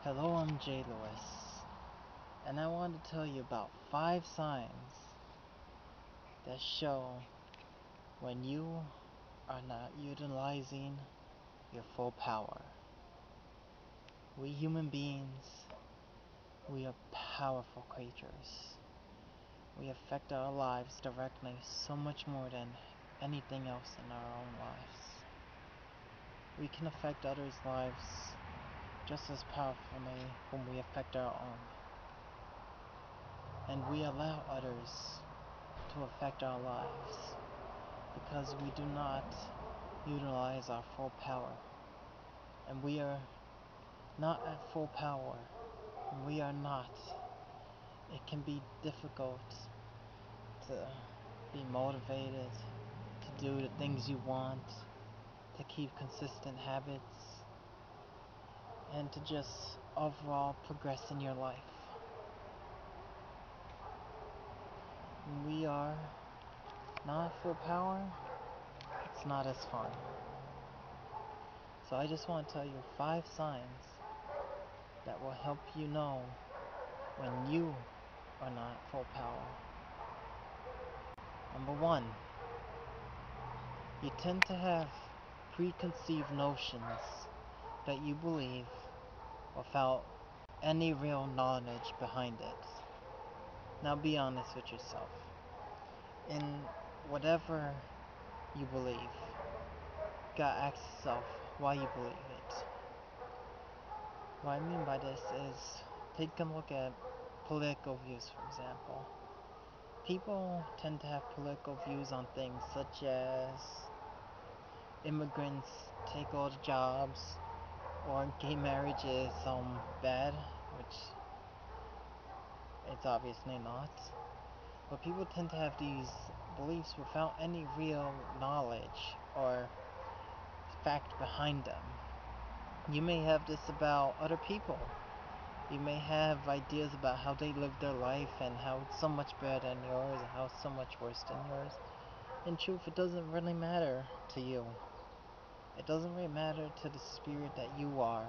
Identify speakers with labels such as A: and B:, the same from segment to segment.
A: Hello, I'm J. Lewis, and I want to tell you about 5 signs that show when you are not utilizing your full power. We human beings, we are powerful creatures. We affect our lives directly so much more than anything else in our own lives. We can affect others' lives just as powerfully when we affect our own. And we allow others to affect our lives because we do not utilize our full power. And we are not at full power. We are not. It can be difficult to be motivated, to do the things you want, to keep consistent habits, and to just overall progress in your life. When we are not at full power, it's not as fun. So I just want to tell you 5 signs that will help you know when you are not at full power. Number 1, you tend to have preconceived notions that you believe without any real knowledge behind it. Now be honest with yourself. In whatever you believe, you gotta ask yourself why you believe it. What I mean by this is, take a look at political views, for example. People tend to have political views on things such as immigrants take all the jobs, or gay marriage is bad, which it's obviously not. But people tend to have these beliefs without any real knowledge or fact behind them. You may have this about other people. You may have ideas about how they live their life and how it's so much better than yours and how it's so much worse than yours. In truth, it doesn't really matter to you. It doesn't really matter to the spirit that you are,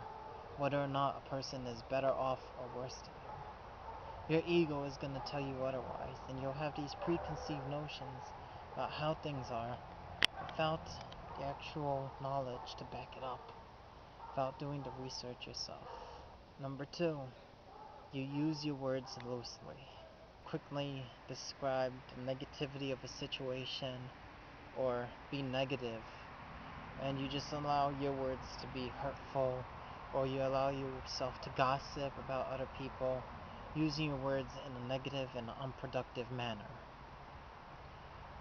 A: whether or not a person is better off or worse than you. Your ego is going to tell you otherwise, and you'll have these preconceived notions about how things are without the actual knowledge to back it up, without doing the research yourself. Number 2, you use your words loosely. Quickly describe the negativity of a situation or be negative, and you just allow your words to be hurtful, or you allow yourself to gossip about other people, using your words in a negative and unproductive manner.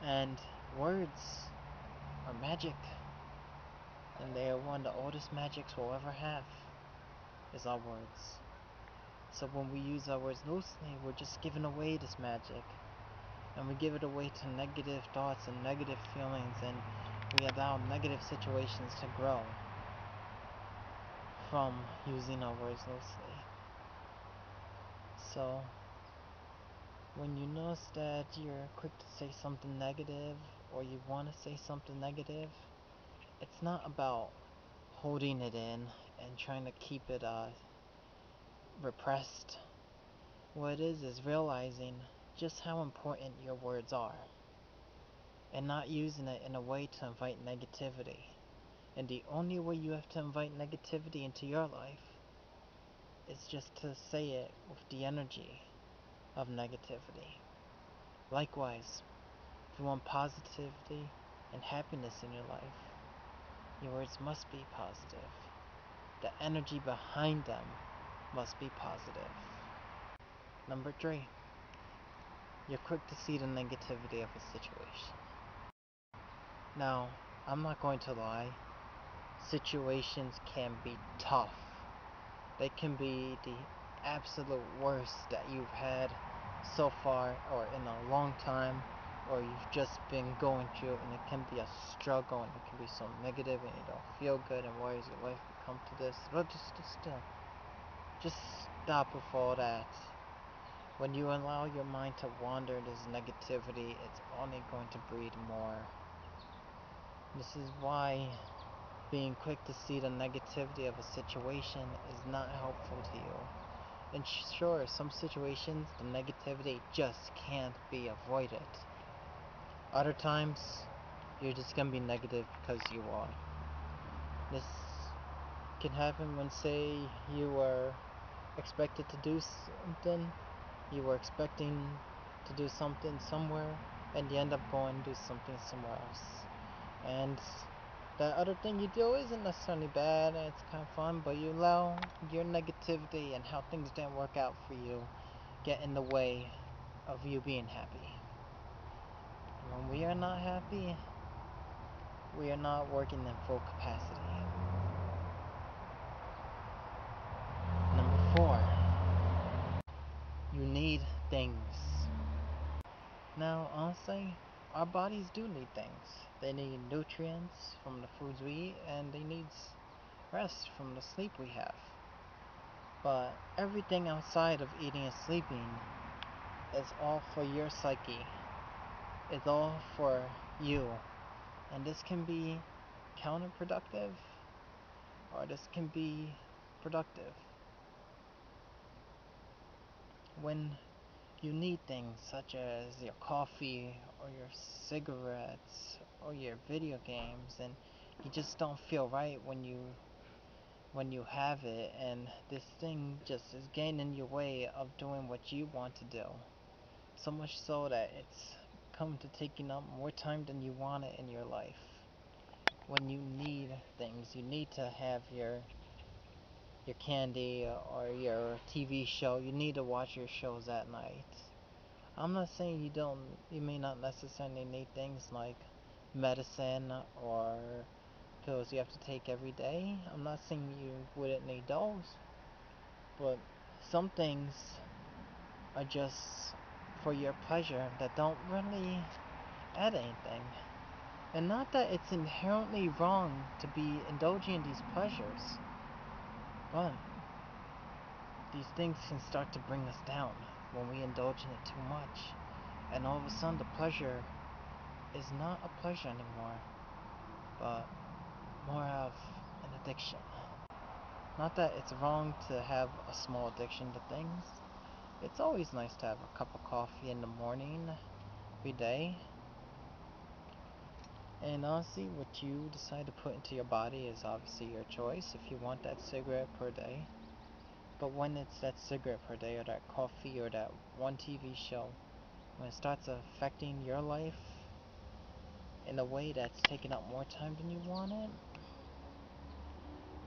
A: And words are magic, and they are one of the oldest magics we'll ever have, is our words. So when we use our words loosely, we're just giving away this magic, and we give it away to negative thoughts and negative feelings, and we allow negative situations to grow from using our words loosely. So when you notice that you're quick to say something negative, or you want to say something negative, it's not about holding it in and trying to keep it repressed. What it is realizing just how important your words are, and not using it in a way to invite negativity. And the only way you have to invite negativity into your life is just to say it with the energy of negativity. Likewise, if you want positivity and happiness in your life, your words must be positive. The energy behind them must be positive. Number 3, you're quick to see the negativity of a situation. Now, I'm not going to lie, situations can be tough. They can be the absolute worst that you've had so far, or in a long time, or you've just been going through, and it can be a struggle, and it can be so negative, and you don't feel good, and why has your life become to this? But just stop with all that. When you allow your mind to wander this negativity, it's only going to breed more. This is why Being quick to see the negativity of a situation is not helpful to you. And sure, some situations the negativity just can't be avoided. Other times, you're just gonna be negative because you are. This can happen when, say, you were expected to do something, you were expecting to do something somewhere, and you end up going to do something somewhere else. And that other thing you do isn't necessarily bad, and it's kind of fun, but you allow your negativity and how things didn't work out for you get in the way of you being happy. When we are not happy, we are not working in full capacity. Number 4, you need things. Now, honestly, our bodies do need things. They need nutrients from the foods we eat, and they need rest from the sleep we have. But everything outside of eating and sleeping is all for your psyche. It's all for you. And this can be counterproductive, or this can be productive. When you need things such as your coffee or your cigarettes or your video games, and you just don't feel right when you have it, and this thing just is getting in your way of doing what you want to do. So much so that it's come to taking up more time than you want it in your life. When you need things, you need to have your candy or your TV show. You need to watch your shows at night. I'm not saying you may not necessarily need things like medicine or pills you have to take every day. I'm not saying you wouldn't need those, but some things are just for your pleasure that don't really add anything. And not that it's inherently wrong to be indulging in these pleasures, but these things can start to bring us down when we indulge in it too much. And all of a sudden the pleasure is not a pleasure anymore, but more of an addiction. Not that it's wrong to have a small addiction to things. It's always nice to have a cup of coffee in the morning every day. And honestly, what you decide to put into your body is obviously your choice. If you want that cigarette per day, but when it's that cigarette per day, or that coffee, or that one TV show, when it starts affecting your life in a way that's taking up more time than you want it,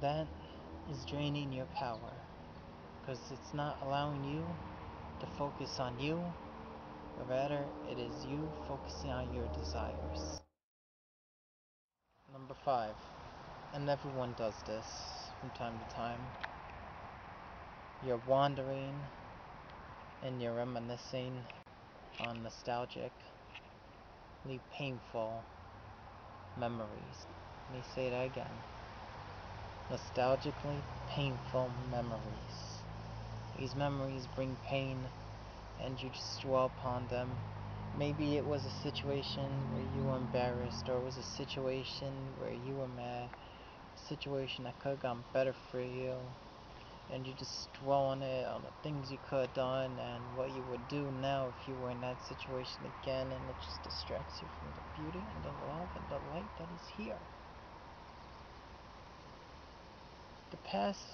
A: that is draining your power, because it's not allowing you to focus on you, but rather it is you focusing on your desires. Number 5, and everyone does this from time to time, you're wandering and you're reminiscing on nostalgically painful memories. Let me say that again. Nostalgically painful memories. These memories bring pain, and you just dwell upon them. Maybe it was a situation where you were embarrassed, or it was a situation where you were mad, a situation that could have gone better for you, and you just dwell on it, on the things you could have done, and what you would do now if you were in that situation again, and it just distracts you from the beauty and the love and the light that is here. The past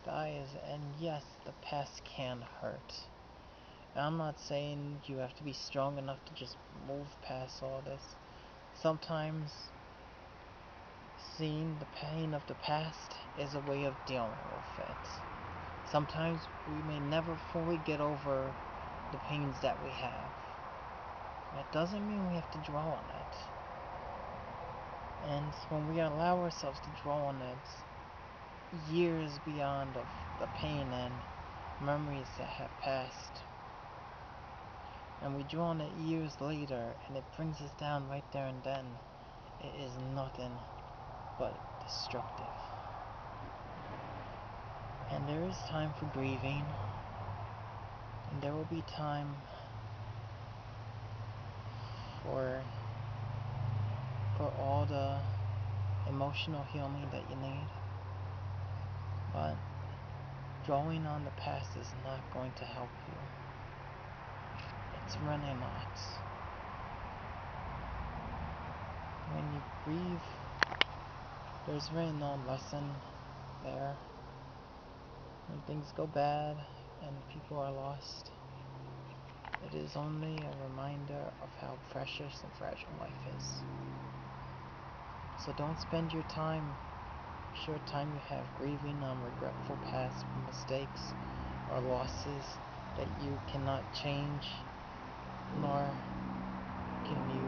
A: dies, and yes, the past can hurt. And I'm not saying you have to be strong enough to just move past all this. Sometimes seeing the pain of the past is a way of dealing with it. Sometimes we may never fully get over the pains that we have. That doesn't mean we have to dwell on it. And when we allow ourselves to dwell on it, years beyond of the pain and memories that have passed, and we dwell on it years later, and it brings us down right there and then, it is nothing but destructive. And there is time for grieving, and there will be time for all the emotional healing that you need. But dwelling on the past is not going to help you. It's really not. When you grieve, there's really no lesson there. When things go bad and people are lost, it is only a reminder of how precious and fragile life is. So don't spend your short time you have grieving on regretful past mistakes or losses that you cannot change, nor can you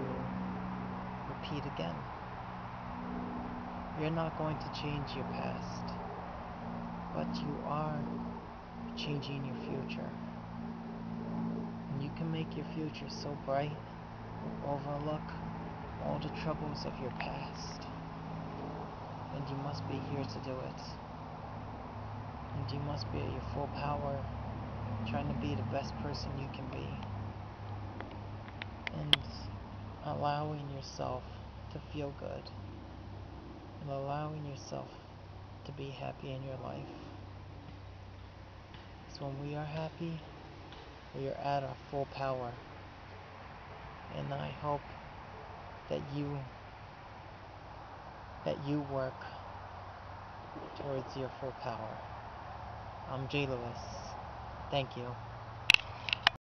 A: repeat again. You're not going to change your past, but you are changing your future. And you can make your future so bright and overlook all the troubles of your past. And you must be here to do it. And you must be at your full power, trying to be the best person you can be. And allowing yourself to feel good. And allowing yourself to be happy in your life. So when we are happy, we are at our full power. And I hope that you work towards your full power. I'm J. Lewis. Thank you.